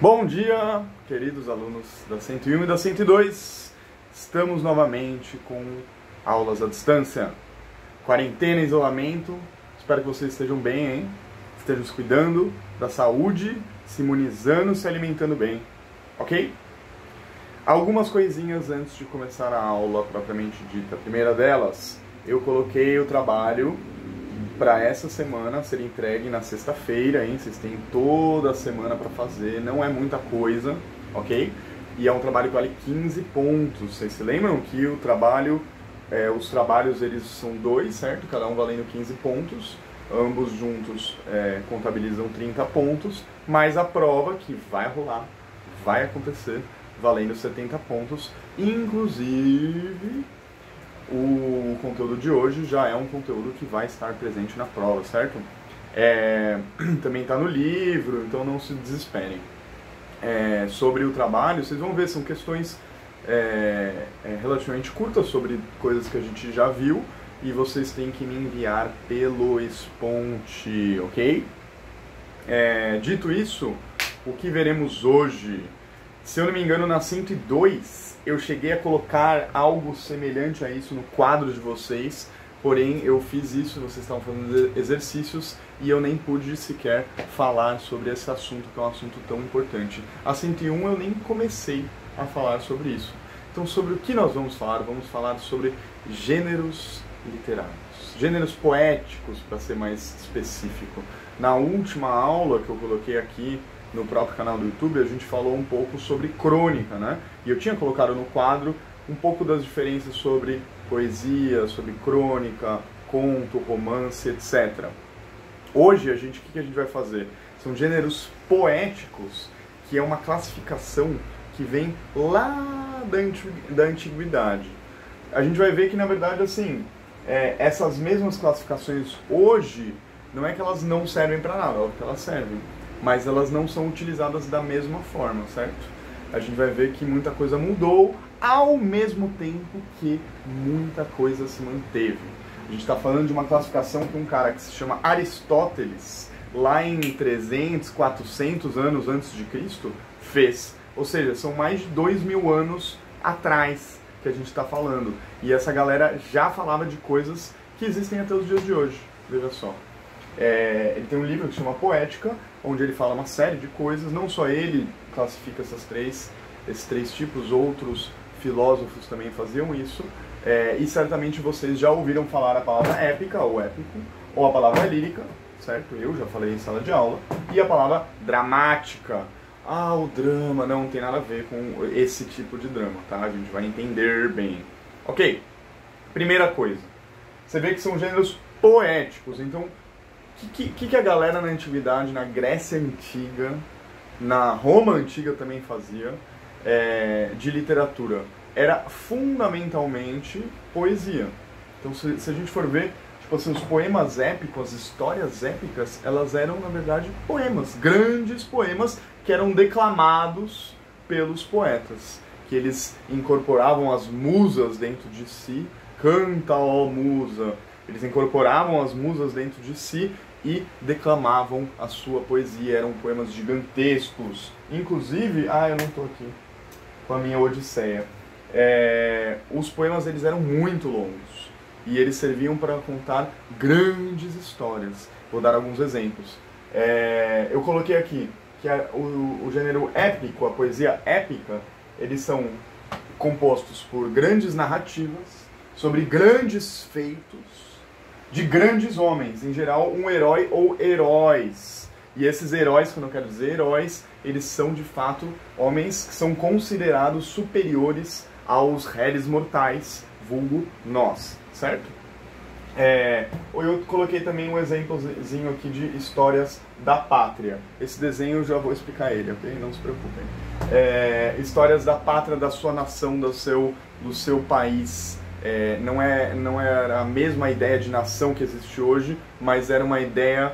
Bom dia, queridos alunos da 101 e da 102. Estamos novamente com aulas à distância. Quarentena, isolamento. Espero que vocês estejam bem, hein? Estejam se cuidando da saúde, se imunizando, se alimentando bem. Ok? Algumas coisinhas antes de começar a aula propriamente dita. A primeira delas, eu coloquei o trabalho para essa semana ser entregue na sexta-feira, hein? Vocês têm toda a semana para fazer, não é muita coisa, ok? E é um trabalho que vale 15 pontos. Vocês se lembram que o trabalho, os trabalhos eles são dois, certo? Cada um valendo 15 pontos, ambos juntos contabilizam 30 pontos, mas a prova que vai rolar, vai acontecer, valendo 70 pontos, inclusive o conteúdo de hoje já é um conteúdo que vai estar presente na prova, certo? Também está no livro, então não se desesperem. Sobre o trabalho, vocês vão ver, são questões relativamente curtas sobre coisas que a gente já viu e vocês têm que me enviar pelo Esponte, ok? Dito isso, o que veremos hoje? Se eu não me engano, na 102, eu cheguei a colocar algo semelhante a isso no quadro de vocês, porém eu fiz isso, vocês estavam fazendo exercícios e eu nem pude sequer falar sobre esse assunto, que é um assunto tão importante. A 101 eu nem comecei a falar sobre isso. Então, sobre o que nós vamos falar? Vamos falar sobre gêneros literários, gêneros poéticos, para ser mais específico. Na última aula que eu coloquei aqui no próprio canal do YouTube, a gente falou um pouco sobre crônica, né? E eu tinha colocado no quadro um pouco das diferenças sobre poesia, sobre crônica, conto, romance, etc. Hoje, o que a gente vai fazer? São gêneros poéticos, que é uma classificação que vem lá da antiguidade. A gente vai ver que, na verdade, assim, essas mesmas classificações hoje, não é que elas não servem para nada, óbvio que elas servem, mas elas não são utilizadas da mesma forma, certo? A gente vai ver que muita coisa mudou, ao mesmo tempo que muita coisa se manteve. A gente está falando de uma classificação que um cara que se chama Aristóteles, lá em 300, 400 anos antes de Cristo, fez. Ou seja, são mais de 2000 anos atrás que a gente está falando. E essa galera já falava de coisas que existem até os dias de hoje, veja só. Ele tem um livro que se chama Poética, onde ele fala uma série de coisas, não só ele classifica esses três tipos, outros filósofos também faziam isso, e certamente vocês já ouviram falar a palavra épica, ou épico, ou a palavra lírica, certo? Eu já falei em sala de aula, e a palavra dramática. Ah, o drama não tem nada a ver com esse tipo de drama, tá? A gente vai entender bem. Ok, primeira coisa, você vê que são gêneros poéticos, então o que a galera na antiguidade, na Grécia Antiga, na Roma Antiga também fazia de literatura? Era fundamentalmente poesia. Então, se a gente for ver, tipo assim, os poemas épicos, as histórias épicas, elas eram, na verdade, poemas, grandes poemas que eram declamados pelos poetas, que eles incorporavam as musas dentro de si. Canta, ó musa! Eles incorporavam as musas dentro de si e declamavam a sua poesia. Eram poemas gigantescos. Inclusive, eu não estou aqui com a minha Odisseia. Os poemas eles eram muito longos e eles serviam para contar grandes histórias. Vou dar alguns exemplos. Eu coloquei aqui que o gênero épico, a poesia épica, eles são compostos por grandes narrativas sobre grandes feitos de grandes homens, em geral um herói ou heróis. E esses heróis, quando eu quero dizer heróis, eles são de fato homens que são considerados superiores aos réis mortais, vulgo nós, certo? Eu coloquei também um exemplozinho aqui de histórias da pátria. Esse desenho eu já vou explicar ele, ok? Não se preocupem. Histórias da pátria, da sua nação, do seu país. Não era a mesma ideia de nação que existe hoje, mas era uma ideia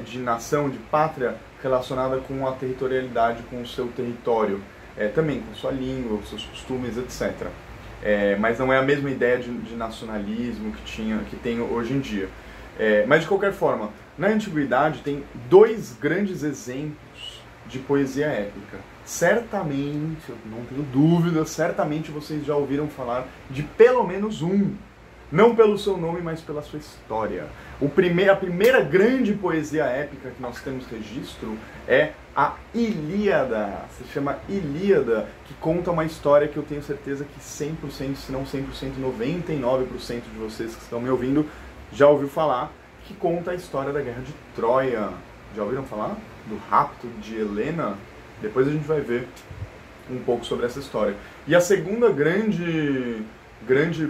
de nação, de pátria, relacionada com a territorialidade, com o seu território, também com sua língua, com seus costumes, etc. Mas não é a mesma ideia de nacionalismo que tem hoje em dia. Mas de qualquer forma, na antiguidade tem dois grandes exemplos de poesia épica. Certamente, eu não tenho dúvida, certamente vocês já ouviram falar de pelo menos um. Não pelo seu nome, mas pela sua história. A primeira grande poesia épica que nós temos registro é a Ilíada. Se chama Ilíada, que conta uma história que eu tenho certeza que 100%, se não 100%, 99% de vocês que estão me ouvindo já ouviu falar, que conta a história da Guerra de Troia. Já ouviram falar? Do rapto de Helena? Depois a gente vai ver um pouco sobre essa história. E a segunda grande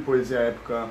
poesia épica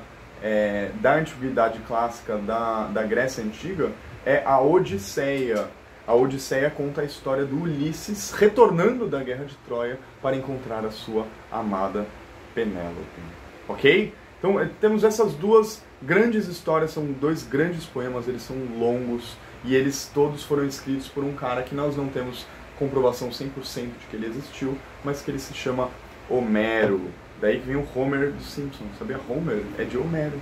da antiguidade clássica da Grécia Antiga é a Odisseia. A Odisseia conta a história do Ulisses retornando da Guerra de Troia para encontrar a sua amada Penélope. Ok? Então temos essas duas grandes histórias, são dois grandes poemas, eles são longos e eles todos foram escritos por um cara que nós não temos comprovação 100% de que ele existiu, mas que ele se chama Homero. Daí que vem o Homer dos Simpsons, sabia? Homer é de Homero,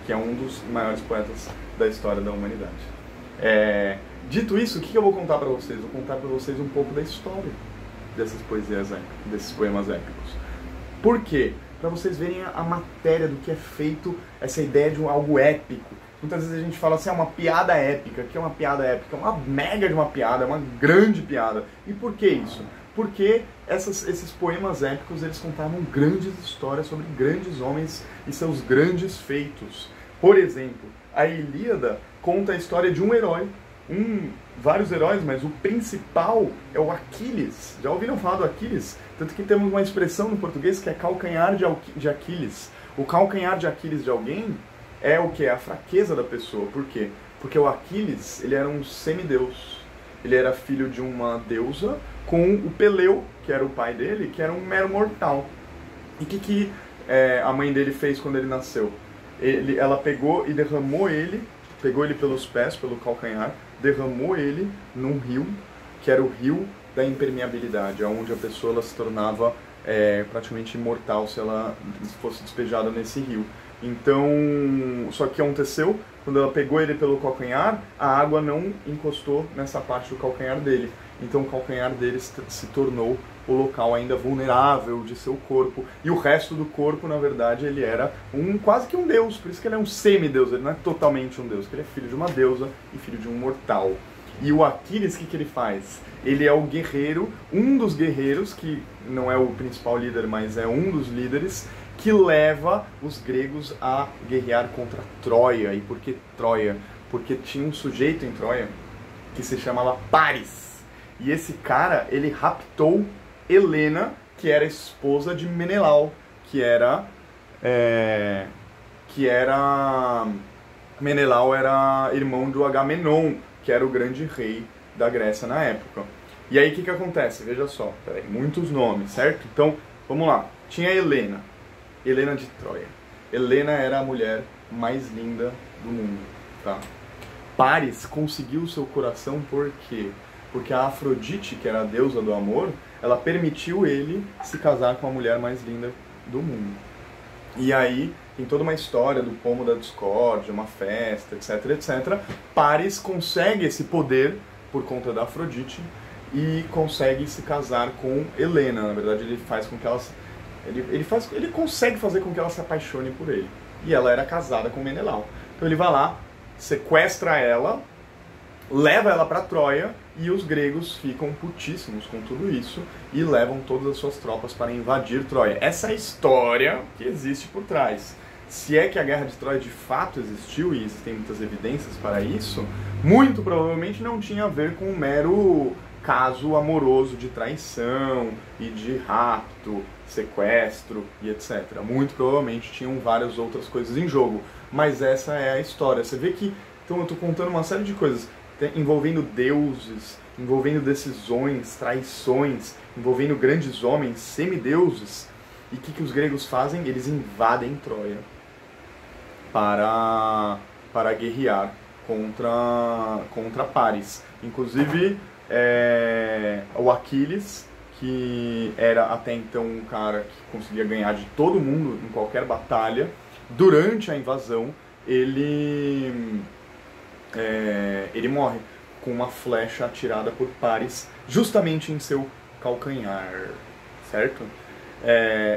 que é um dos maiores poetas da história da humanidade. Dito isso, o que eu vou contar para vocês? Vou contar para vocês um pouco da história dessas poesias épicas, desses poemas épicos. Por quê? Para vocês verem a matéria do que é feito essa ideia de algo épico. Muitas vezes a gente fala assim, uma piada épica. O que é uma piada épica? É uma mega de uma piada, é uma grande piada. E por que isso? Porque esses poemas épicos, eles contavam grandes histórias sobre grandes homens e seus grandes feitos. Por exemplo, a Ilíada conta a história de um herói, vários heróis, mas o principal é o Aquiles. Já ouviram falar do Aquiles? Tanto que temos uma expressão no português que é calcanhar de Aquiles. O calcanhar de Aquiles de alguém é o que? É a fraqueza da pessoa. Por quê? Porque o Aquiles, ele era um semideus. Ele era filho de uma deusa com o Peleu, que era o pai dele, que era um mero mortal. E o que a mãe dele fez quando ele nasceu? Ela pegou e derramou ele, pegou ele pelos pés, pelo calcanhar, derramou ele num rio, que era o rio da impermeabilidade, onde a pessoa ela se tornava praticamente imortal se ela fosse despejada nesse rio. Então, só que o que aconteceu? Quando ela pegou ele pelo calcanhar, a água não encostou nessa parte do calcanhar dele. Então o calcanhar dele se tornou o local ainda vulnerável de seu corpo. E o resto do corpo, na verdade, ele era quase que um deus. Por isso que ele é um semideus, ele não é totalmente um deus, porque ele é filho de uma deusa e filho de um mortal. E o Aquiles, o que ele faz? Ele é o guerreiro, um dos guerreiros, que não é o principal líder, mas é um dos líderes, que leva os gregos a guerrear contra Troia. E por que Troia? Porque tinha um sujeito em Troia que se chamava Paris. E esse cara, ele raptou Helena, que era esposa de Menelau, Menelau era irmão do Agamenon, que era o grande rei da Grécia na época. E aí o que acontece? Veja só, muitos nomes, certo? Então, vamos lá. Tinha Helena de Troia. Helena era a mulher mais linda do mundo, tá? Paris conseguiu o seu coração por quê? Porque a Afrodite, que era a deusa do amor, ela permitiu ele se casar com a mulher mais linda do mundo. E aí tem toda uma história do pomo da discórdia, uma festa, etc, etc. Paris consegue esse poder por conta da Afrodite e consegue se casar com Helena. Na verdade, ele faz com que ela ele consegue fazer com que ela se apaixone por ele. E ela era casada com Menelau. Então ele vai lá, sequestra ela, leva ela para Troia e os gregos ficam putíssimos com tudo isso e levam todas as suas tropas para invadir Troia. Essa é a história que existe por trás. Se é que a Guerra de Troia de fato existiu, e existem muitas evidências para isso, muito provavelmente não tinha a ver com um mero caso amoroso de traição e de rapto, sequestro e etc. Muito provavelmente tinham várias outras coisas em jogo, mas essa é a história. Você vê que então eu estou contando uma série de coisas envolvendo deuses, envolvendo decisões, traições, envolvendo grandes homens, semideuses. E o que os gregos fazem? Eles invadem Troia para guerrear contra Paris. Inclusive, o Aquiles, que era até então um cara que conseguia ganhar de todo mundo em qualquer batalha, durante a invasão, ele morre. com uma flecha atirada por Paris, justamente em seu calcanhar, certo?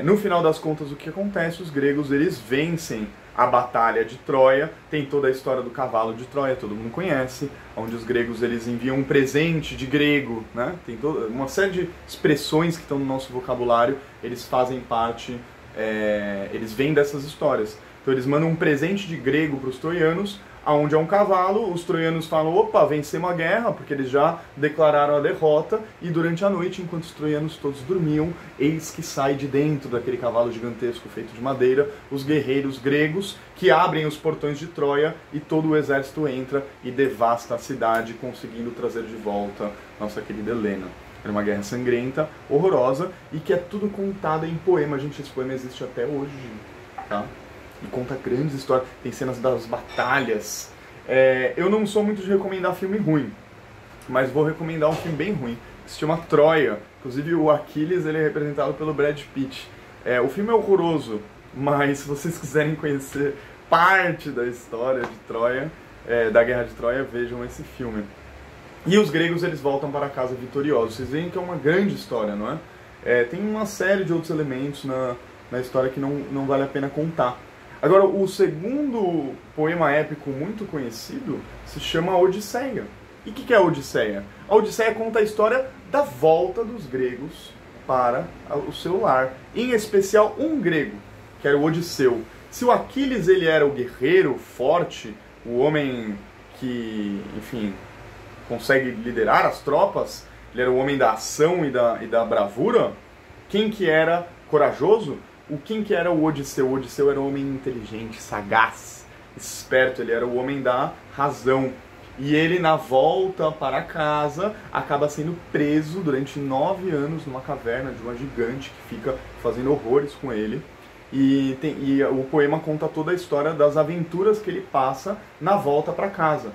No final das contas, o que acontece? Os gregos, eles vencem a batalha de Troia. Tem toda a história do cavalo de Troia, todo mundo conhece, onde os gregos, eles enviam um presente de grego, né? Tem toda uma série de expressões que estão no nosso vocabulário, eles fazem parte, eles vêm dessas histórias. Então eles mandam um presente de grego para os troianos, onde é um cavalo. Os troianos falam: opa, vencemos a guerra, porque eles já declararam a derrota, e durante a noite, enquanto os troianos todos dormiam, eis que sai de dentro daquele cavalo gigantesco feito de madeira os guerreiros gregos, que abrem os portões de Troia, e todo o exército entra e devasta a cidade, conseguindo trazer de volta nossa querida Helena. Era uma guerra sangrenta, horrorosa, e que é tudo contado em poema. Gente, esse poema existe até hoje, tá? E conta grandes histórias, tem cenas das batalhas. Eu não sou muito de recomendar filme ruim, mas vou recomendar um filme bem ruim, que se chama Troia. Inclusive o Aquiles, ele é representado pelo Brad Pitt. O filme é horroroso, mas se vocês quiserem conhecer parte da história de Troia, da Guerra de Troia, vejam esse filme. E os gregos, eles voltam para casa vitoriosos. Vocês veem que é uma grande história, não é? Tem uma série de outros elementos na história que não vale a pena contar. Agora, o segundo poema épico muito conhecido se chama Odisseia. E o que é a Odisseia? A Odisseia conta a história da volta dos gregos para o seu lar. Em especial, um grego, que era o Odisseu. Se o Aquiles, ele era o guerreiro forte, o homem que, enfim, consegue liderar as tropas, ele era o homem da ação e da bravura, quem que era corajoso? Quem que era o Odisseu? O Odisseu era um homem inteligente, sagaz, esperto, ele era o homem da razão. E ele, na volta para casa, acaba sendo preso durante 9 anos numa caverna de uma gigante que fica fazendo horrores com ele. E o poema conta toda a história das aventuras que ele passa na volta para casa.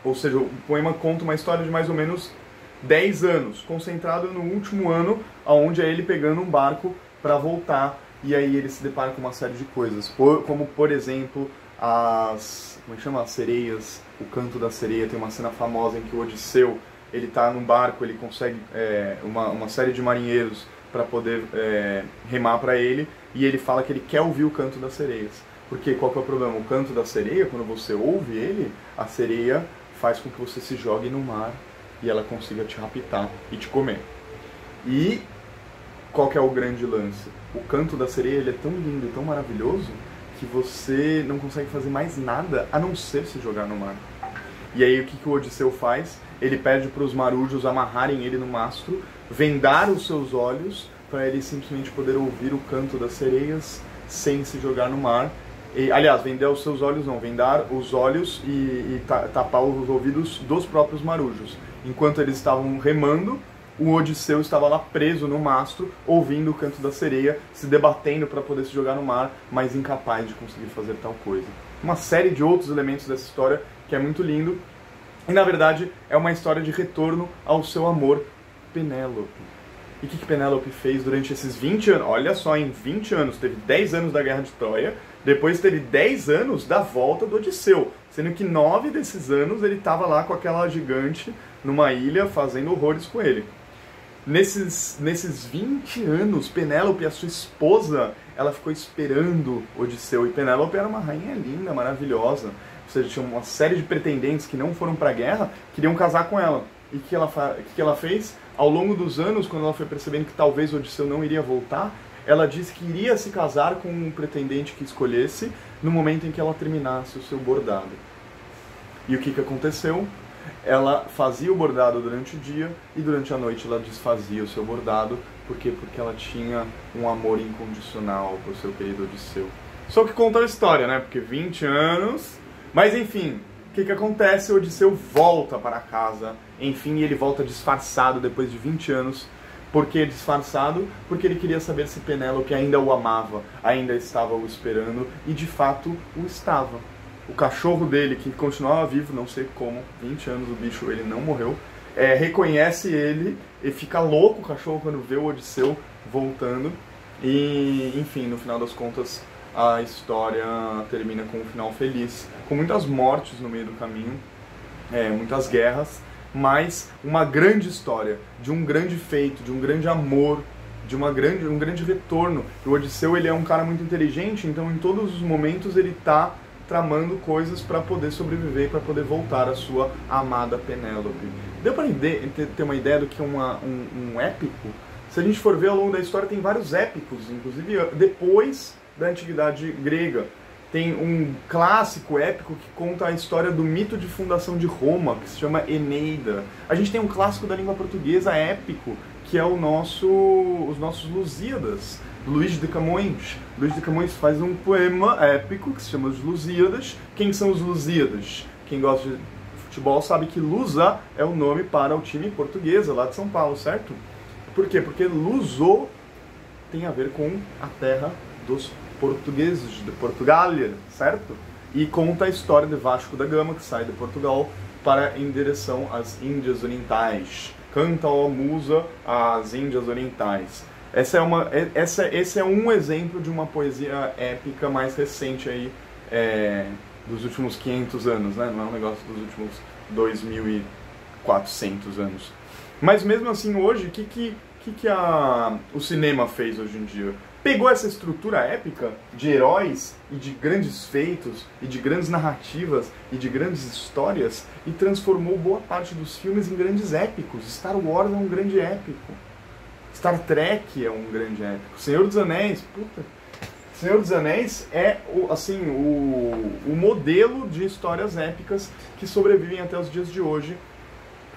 Ou seja, o poema conta uma história de mais ou menos 10 anos, concentrado no último ano, onde é ele pegando um barco para voltar. E aí ele se depara com uma série de coisas, como por exemplo as sereias, o canto da sereia. Tem uma cena famosa em que o Odisseu, ele está num barco, ele consegue uma série de marinheiros para poder remar para ele, e ele fala que ele quer ouvir o canto das sereias. Porque qual que é o problema? O canto da sereia, quando você ouve ele, a sereia faz com que você se jogue no mar e ela consiga te raptar e te comer. E qual que é o grande lance? O canto da sereia, ele é tão lindo e tão maravilhoso que você não consegue fazer mais nada a não ser se jogar no mar. E aí o que o Odisseu faz? Ele pede para os marujos amarrarem ele no mastro, vendar os seus olhos, para ele simplesmente poder ouvir o canto das sereias sem se jogar no mar. Aliás, vendar os seus olhos não, vendar os olhos e tapar os ouvidos dos próprios marujos. Enquanto eles estavam remando, o Odisseu estava lá preso no mastro, ouvindo o canto da sereia, se debatendo para poder se jogar no mar, mas incapaz de conseguir fazer tal coisa. Uma série de outros elementos dessa história que é muito lindo. E na verdade é uma história de retorno ao seu amor, Penélope. E o que Penélope fez durante esses 20 anos? Olha só, em 20 anos, teve 10 anos da Guerra de Troia, depois teve 10 anos da volta do Odisseu, sendo que 9 desses anos ele estava lá com aquela gigante numa ilha fazendo horrores com ele. Nesses 20 anos, Penélope, a sua esposa, ela ficou esperando Odisseu. E Penélope era uma rainha linda, maravilhosa. Ou seja, tinha uma série de pretendentes que não foram para a guerra, queriam casar com ela. E o que ela fez? Ao longo dos anos, quando ela foi percebendo que talvez Odisseu não iria voltar, ela disse que iria se casar com um pretendente que escolhesse no momento em que ela terminasse o seu bordado. E o que aconteceu? Ela fazia o bordado durante o dia e durante a noite ela desfazia o seu bordado. Por quê? Porque ela tinha um amor incondicional por seu querido Odisseu. Só que conta a história, né? Porque 20 anos... Mas enfim, o que acontece? O Odisseu volta para casa. Enfim, ele volta disfarçado depois de 20 anos. Por que disfarçado? Porque ele queria saber se Penélope ainda o amava, ainda estava o esperando, e de fato o estava. O cachorro dele, que continuava vivo, não sei como, 20 anos o bicho, ele não morreu, reconhece ele e fica louco o cachorro quando vê o Odisseu voltando. E, enfim, no final das contas, a história termina com um final feliz, com muitas mortes no meio do caminho, muitas guerras, mas uma grande história, de um grande feito, de um grande amor, de um grande retorno. O Odisseu, ele é um cara muito inteligente, então em todos os momentos ele está tramando coisas para poder sobreviver, para poder voltar à sua amada Penélope. Deu para ter uma ideia do que é um épico? Se a gente for ver ao longo da história, tem vários épicos, inclusive depois da Antiguidade Grega. Tem um clássico épico que conta a história do mito de fundação de Roma, que se chama Eneida. A gente tem um clássico da língua portuguesa épico, que é os nossos Lusíadas, Luís de Camões. Luís de Camões faz um poema épico que se chama Os Lusíadas. Quem são os Lusíadas? Quem gosta de futebol sabe que Lusa é o nome para o time português lá de São Paulo, certo? Por quê? Porque Luso tem a ver com a terra dos portugueses, de Portugália, certo? E conta a história de Vasco da Gama, que sai de Portugal em direção às Índias Orientais. Canta, ó musa, às Índias Orientais. Esse é um exemplo de uma poesia épica mais recente aí, dos últimos 500 anos, né? Não é um negócio dos últimos 2.400 anos. Mas mesmo assim, hoje, o que o cinema fez hoje em dia? Pegou essa estrutura épica de heróis e de grandes feitos e de grandes narrativas e de grandes histórias e transformou boa parte dos filmes em grandes épicos. Star Wars é um grande épico. Star Trek é um grande épico. Senhor dos Anéis, Senhor dos Anéis é o modelo de histórias épicas que sobrevivem até os dias de hoje,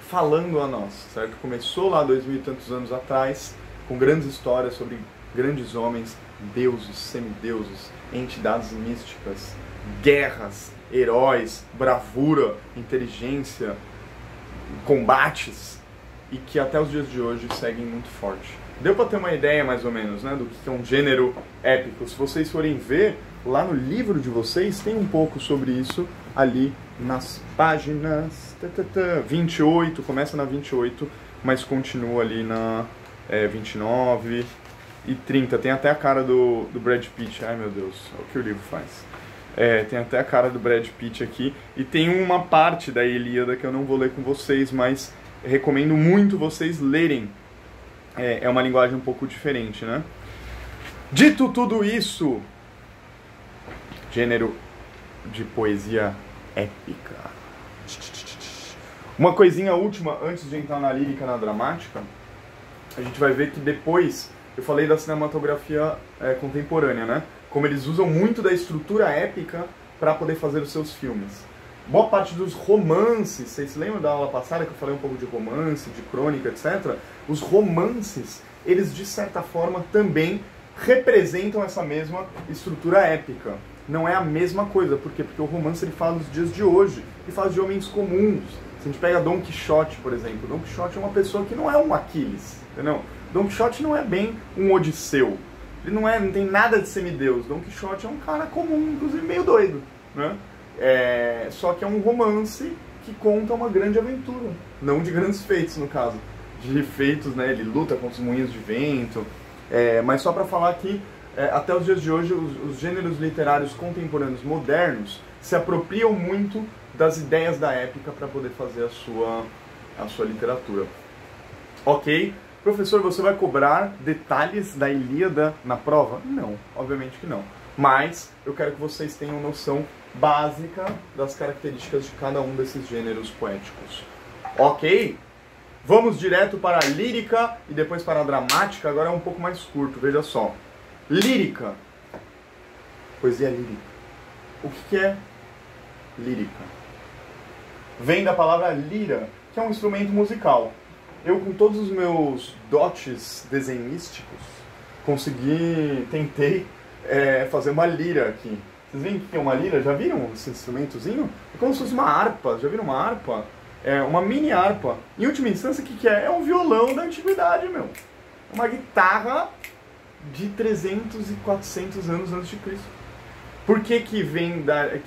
falando a nós, certo? Começou lá 2000 e tantos anos atrás, com grandes histórias sobre grandes homens, deuses, semideuses, entidades místicas, guerras, heróis, bravura, inteligência, combates, e que até os dias de hoje seguem muito forte. Deu para ter uma ideia mais ou menos, né, do que é um gênero épico. Se vocês forem ver, lá no livro de vocês tem um pouco sobre isso ali nas páginas 28, começa na 28, mas continua ali na 29 e 30. Tem até a cara do Brad Pitt. Ai meu Deus, olha o que o livro faz. Tem até a cara do Brad Pitt aqui. E tem uma parte da Ilíada que eu não vou ler com vocês, mas recomendo muito vocês lerem. É uma linguagem um pouco diferente, né? Dito tudo isso, gênero de poesia épica. Uma coisinha última, antes de entrar na lírica, na dramática, a gente vai ver que depois, eu falei da cinematografia contemporânea, né? Como eles usam muito da estrutura épica para poder fazer os seus filmes. Boa parte dos romances, vocês se lembram da aula passada que eu falei um pouco de romance, de crônica, etc? Os romances, eles de certa forma também representam essa mesma estrutura épica. Não é a mesma coisa, por quê? Porque o romance ele fala dos dias de hoje, ele fala de homens comuns. Se a gente pega Dom Quixote, por exemplo, Dom Quixote é uma pessoa que não é um Aquiles, entendeu? Dom Quixote não é bem um Odisseu, ele não tem nada de semideus. Dom Quixote é um cara comum, inclusive meio doido, né? Só que é um romance que conta uma grande aventura, não de grandes feitos no caso, de feitos, né? Ele luta contra os moinhos de vento, mas só para falar que até os dias de hoje os gêneros literários contemporâneos modernos se apropriam muito das ideias da épica para poder fazer a sua literatura. Ok? Professor, você vai cobrar detalhes da Ilíada na prova? Não, obviamente que não. Mas eu quero que vocês tenham noção básica das características de cada um desses gêneros poéticos. Ok? Vamos direto para a lírica e depois para a dramática. Agora é um pouco mais curto, veja só. Lírica. Poesia lírica. O que é lírica? Vem da palavra lira, que é um instrumento musical. Eu, com todos os meus dotes desenhísticos, tentei fazer uma lira aqui. Vocês veem o que é uma lira? Já viram esse instrumentozinho? É como se fosse uma harpa. Já viram uma harpa? É uma mini harpa. Em última instância, o que é? É um violão da antiguidade, meu. Uma guitarra de 300 e 400 anos antes de Cristo. Por que vem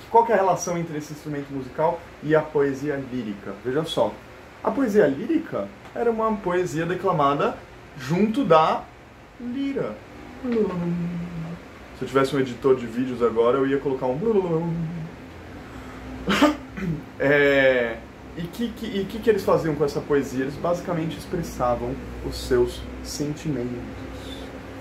qual que é a relação entre esse instrumento musical e a poesia lírica? Veja só. A poesia lírica era uma poesia declamada junto da lira. Se eu tivesse um editor de vídeos agora, eu ia colocar um... E que eles faziam com essa poesia? Eles basicamente expressavam os seus sentimentos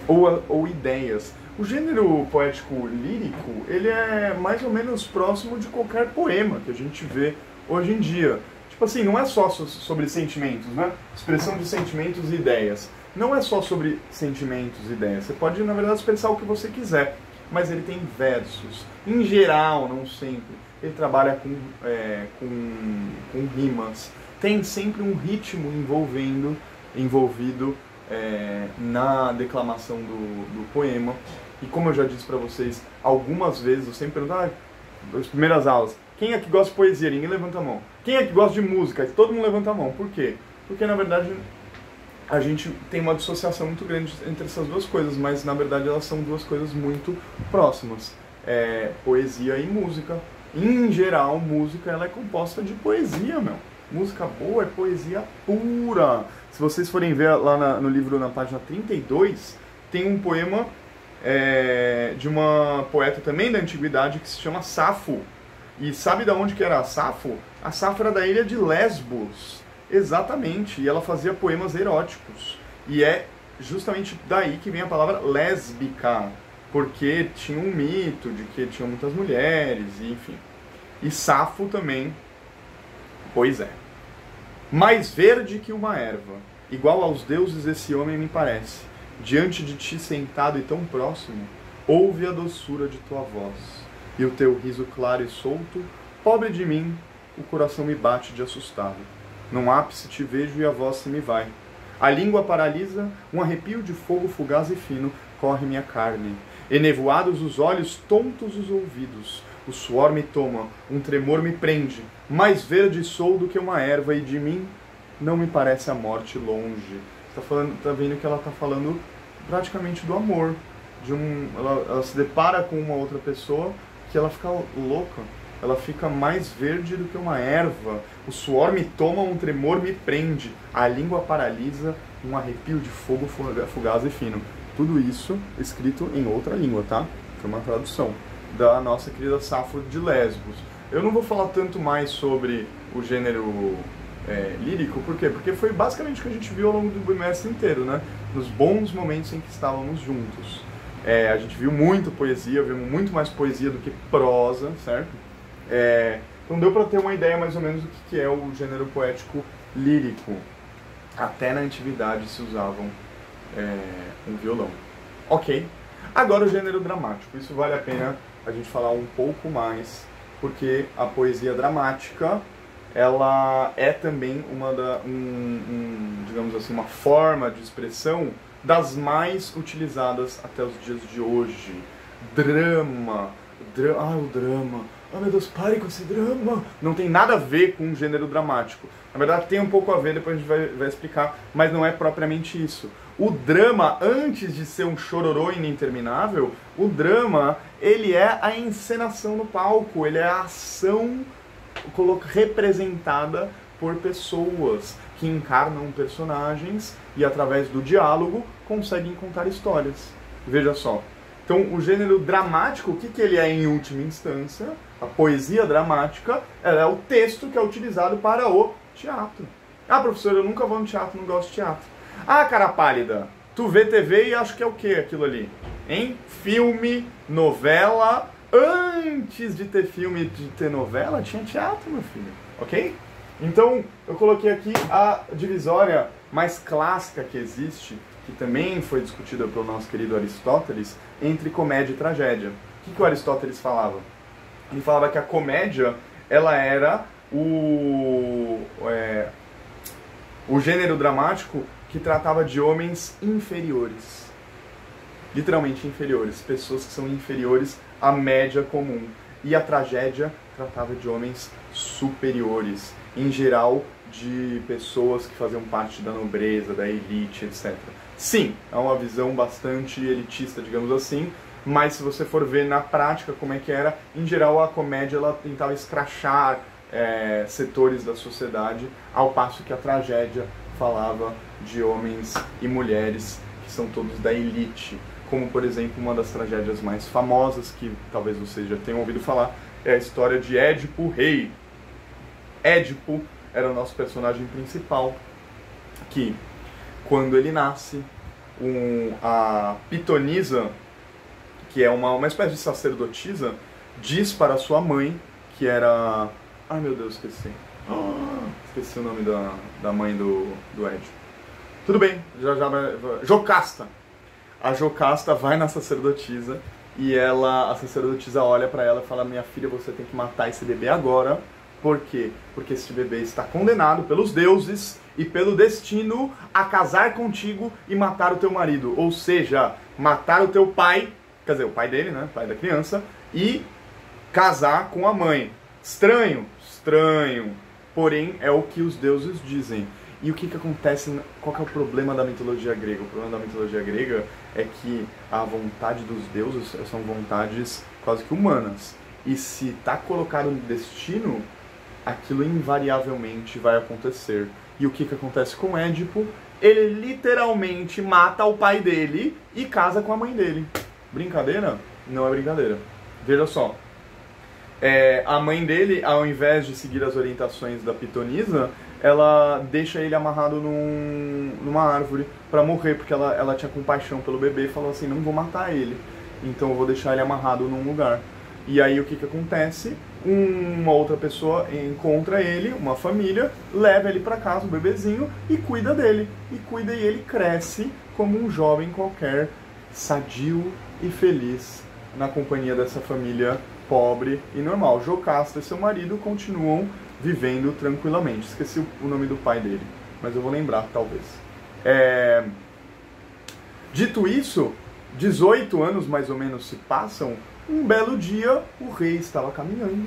ou ideias. O gênero poético lírico, ele é mais ou menos próximo de qualquer poema que a gente vê hoje em dia. Tipo assim, não é só sobre sentimentos, né? Expressão de sentimentos e ideias. Não é só sobre sentimentos e ideias. Você pode, na verdade, expressar o que você quiser, mas ele tem versos. Em geral, não sempre. Ele trabalha com rimas. Tem sempre um ritmo envolvido na declamação do poema. E como eu já disse para vocês algumas vezes, eu sempre pergunto, nas primeiras aulas, quem é que gosta de poesia? Ninguém levanta a mão. Quem é que gosta de música? Todo mundo levanta a mão. Por quê? Porque, na verdade, a gente tem uma dissociação muito grande entre essas duas coisas, mas, na verdade, elas são duas coisas muito próximas. Poesia e música. Em geral, música ela é composta de poesia, meu. Música boa é poesia pura. Se vocês forem ver lá no livro, na página 32, tem um poema de uma poeta também da antiguidade que se chama Safo. E sabe de onde que era a Safo? A Safo era da ilha de Lesbos. Exatamente. E ela fazia poemas eróticos. E é justamente daí que vem a palavra lésbica. Porque tinha um mito de que tinham muitas mulheres, enfim. E Safo também, pois é. Mais verde que uma erva, igual aos deuses esse homem me parece. Diante de ti sentado e tão próximo, ouve a doçura de tua voz. E o teu riso claro e solto, pobre de mim, o coração me bate de assustado. Num ápice te vejo e a voz se me vai. A língua paralisa, um arrepio de fogo fugaz e fino corre minha carne. Enevoados os olhos, tontos os ouvidos. O suor me toma, um tremor me prende. Mais verde sou do que uma erva e de mim não me parece a morte longe. Tá vendo que ela está falando praticamente do amor. Ela se depara com uma outra pessoa que ela fica louca. Ela fica mais verde do que uma erva. O suor me toma, um tremor me prende. A língua paralisa, um arrepio de fogo fugaz e fino. Tudo isso escrito em outra língua, tá? Foi uma tradução da nossa querida Safo de Lesbos. Eu não vou falar tanto mais sobre o gênero lírico, por quê? Porque foi basicamente o que a gente viu ao longo do bimestre inteiro, né? Nos bons momentos em que estávamos juntos. A gente viu muito poesia, vimos muito mais poesia do que prosa, certo? Então deu para ter uma ideia mais ou menos do que é o gênero poético lírico. Até na antiguidade se usavam um violão. Ok. Agora o gênero dramático. Isso vale a pena a gente falar um pouco mais, porque a poesia dramática ela é também digamos assim, uma forma de expressão das mais utilizadas até os dias de hoje. Drama. O drama. Oh meu Deus, pare com esse drama. Não tem nada a ver com o gênero dramático. Na verdade tem um pouco a ver, depois a gente vai explicar, mas não é propriamente isso. O drama, antes de ser um chororô interminável, o drama, ele é a encenação no palco, ele é a ação representada por pessoas que encarnam personagens e através do diálogo conseguem contar histórias. Veja só. Então, o gênero dramático, o que ele é em última instância? A poesia dramática, ela é o texto que é utilizado para o teatro. Ah, professor, eu nunca vou no teatro, não gosto de teatro. Ah, cara pálida, tu vê TV e acha que é o que aquilo ali? Hein? Filme, novela. Antes de ter filme, de ter novela, tinha teatro, meu filho. Ok? Então, eu coloquei aqui a divisória mais clássica que existe, que também foi discutida pelo nosso querido Aristóteles, entre comédia e tragédia. O que o Aristóteles falava? Ele falava que a comédia, ela era o gênero dramático que tratava de homens inferiores. Literalmente inferiores. Pessoas que são inferiores à média comum. E a tragédia tratava de homens superiores. Em geral, de pessoas que faziam parte da nobreza, da elite, etc. Sim, é uma visão bastante elitista, digamos assim, mas se você for ver na prática como é que era, em geral a comédia ela tentava escrachar setores da sociedade, ao passo que a tragédia falava de homens e mulheres que são todos da elite, como por exemplo uma das tragédias mais famosas, que talvez vocês já tenham ouvido falar, é a história de Édipo Rei. Édipo era o nosso personagem principal, que quando ele nasce, a Pitonisa, que é uma espécie de sacerdotisa, diz para sua mãe, que era... Ai meu Deus, esqueci. Esqueci o nome da mãe do Édipo. Tudo bem, já vai... Jocasta. A Jocasta vai na sacerdotisa e a sacerdotisa olha para ela e fala: minha filha, você tem que matar esse bebê agora. Por quê? Porque esse bebê está condenado pelos deuses e pelo destino a casar contigo e matar o teu marido. Ou seja, matar o teu pai, quer dizer, o pai dele, né? Pai da criança, e casar com a mãe. Estranho? Estranho. Porém, é o que os deuses dizem. E o que acontece, qual que é o problema da mitologia grega? O problema da mitologia grega é que a vontade dos deuses são vontades quase que humanas. E se está colocado no destino, aquilo invariavelmente vai acontecer. E o que acontece com Édipo? Ele literalmente mata o pai dele e casa com a mãe dele. Brincadeira? Não é brincadeira. Veja só. A mãe dele, ao invés de seguir as orientações da Pitonisa, ela deixa ele amarrado numa árvore para morrer, porque ela tinha compaixão pelo bebê e falou assim: não vou matar ele, então eu vou deixar ele amarrado num lugar. E aí o que acontece? Uma outra pessoa encontra ele, uma família, leva ele para casa, um bebezinho, e cuida dele. E ele cresce como um jovem qualquer, sadio e feliz, na companhia dessa família pobre e normal. Jocasta e seu marido continuam vivendo tranquilamente. Esqueci o nome do pai dele, mas eu vou lembrar, talvez. Dito isso, 18 anos mais ou menos se passam. Um belo dia, o rei estava caminhando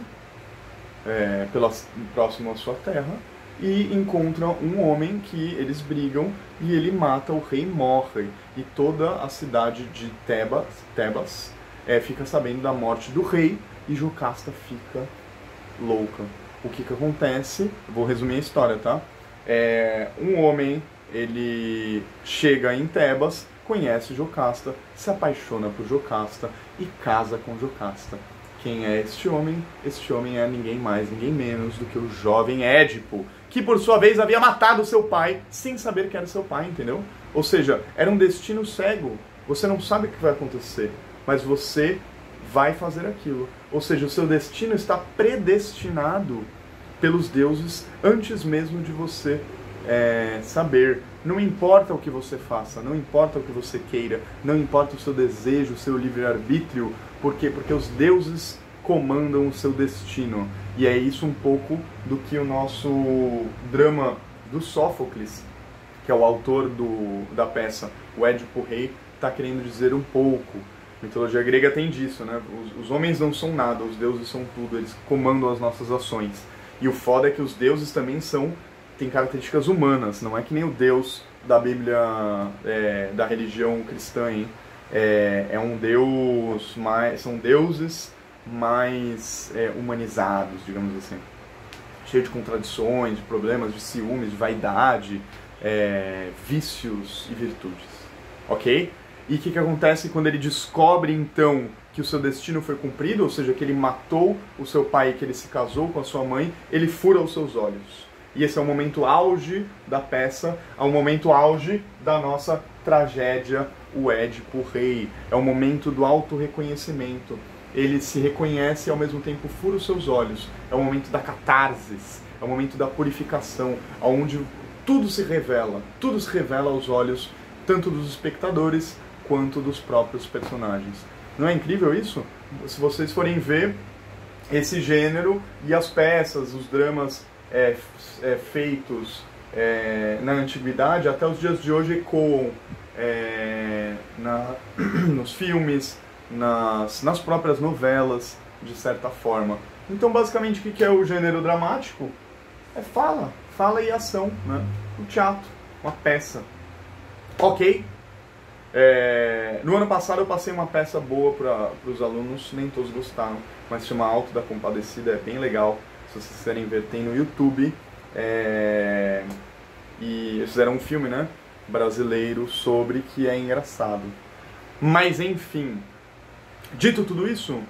próximo à sua terra e encontra um homem que eles brigam e ele mata o rei, morre. E toda a cidade de Tebas fica sabendo da morte do rei e Jocasta fica louca. O que acontece? Vou resumir a história, tá? Um homem, ele chega em Tebas, conhece Jocasta, se apaixona por Jocasta e casa com Jocasta. Quem é este homem? Este homem é ninguém mais, ninguém menos do que o jovem Édipo, que por sua vez havia matado seu pai sem saber que era seu pai, entendeu? Ou seja, era um destino cego. Você não sabe o que vai acontecer, mas você vai fazer aquilo. Ou seja, o seu destino está predestinado pelos deuses antes mesmo de você saber. Não importa o que você faça, não importa o que você queira, não importa o seu desejo, o seu livre-arbítrio. Por quê? Porque os deuses comandam o seu destino. E é isso um pouco do que o nosso drama do Sófocles, que é o autor da peça O Édipo Rei, está querendo dizer um pouco. A mitologia grega tem disso, né? Os homens não são nada, os deuses são tudo, eles comandam as nossas ações. E o foda é que os deuses também têm características humanas, não é que nem o Deus da Bíblia, da religião cristã, hein? São deuses mais humanizados, digamos assim. Cheio de contradições, de problemas, de ciúmes, de vaidade, vícios e virtudes. Ok? E o que acontece quando ele descobre, então, que o seu destino foi cumprido, ou seja, que ele matou o seu pai e que ele se casou com a sua mãe, ele fura os seus olhos. E esse é o momento auge da peça, é o momento auge da nossa tragédia, o Édipo Rei. É o momento do autorreconhecimento. Ele se reconhece e ao mesmo tempo fura os seus olhos. É o momento da catarse, é o momento da purificação, onde tudo se revela aos olhos, tanto dos espectadores quanto dos próprios personagens. Não é incrível isso? Se vocês forem ver esse gênero e as peças, os dramas feitos na antiguidade, até os dias de hoje ecoam nos filmes, nas próprias novelas, de certa forma. Então, basicamente, o que é o gênero dramático? Fala e ação, né? O teatro, uma peça. Ok? No ano passado eu passei uma peça boa para os alunos, nem todos gostaram, mas se chama Alto da Compadecida, é bem legal. Se vocês quiserem ver, tem no YouTube. E eles fizeram um filme, né, brasileiro sobre, que é engraçado. Mas enfim, dito tudo isso,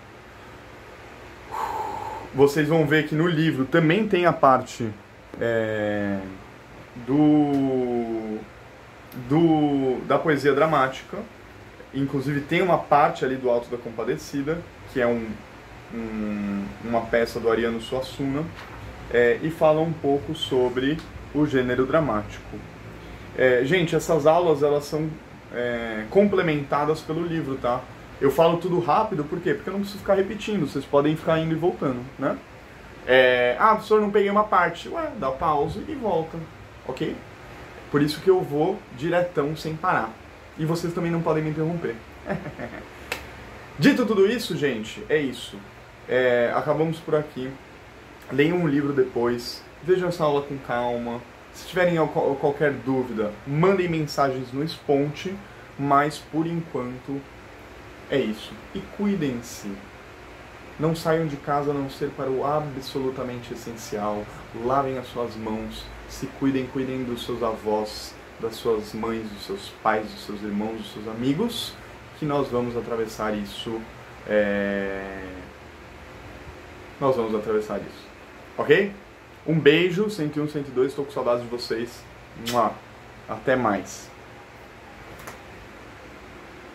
vocês vão ver que no livro também tem a parte da poesia dramática. Inclusive tem uma parte ali do Alto da Compadecida, que é uma peça do Ariano Suassuna, e fala um pouco sobre o gênero dramático. Gente, essas aulas elas são complementadas pelo livro, tá? Eu falo tudo rápido, por quê? Porque eu não preciso ficar repetindo, vocês podem ficar indo e voltando, né? Professor, não peguei uma parte. Ué, dá pausa e volta, ok? Por isso que eu vou diretão, sem parar. E vocês também não podem me interromper. Dito tudo isso, gente, é isso. Acabamos por aqui. Leiam um livro depois. Vejam essa aula com calma. Se tiverem qualquer dúvida, mandem mensagens no Sponte. Mas, por enquanto, é isso. E cuidem-se. Não saiam de casa a não ser para o absolutamente essencial. Lavem as suas mãos. Se cuidem, cuidem dos seus avós, das suas mães, dos seus pais, dos seus irmãos, dos seus amigos, que nós vamos atravessar isso. Nós vamos atravessar isso. Ok? Um beijo, 101, 102, estou com saudades de vocês. Até mais.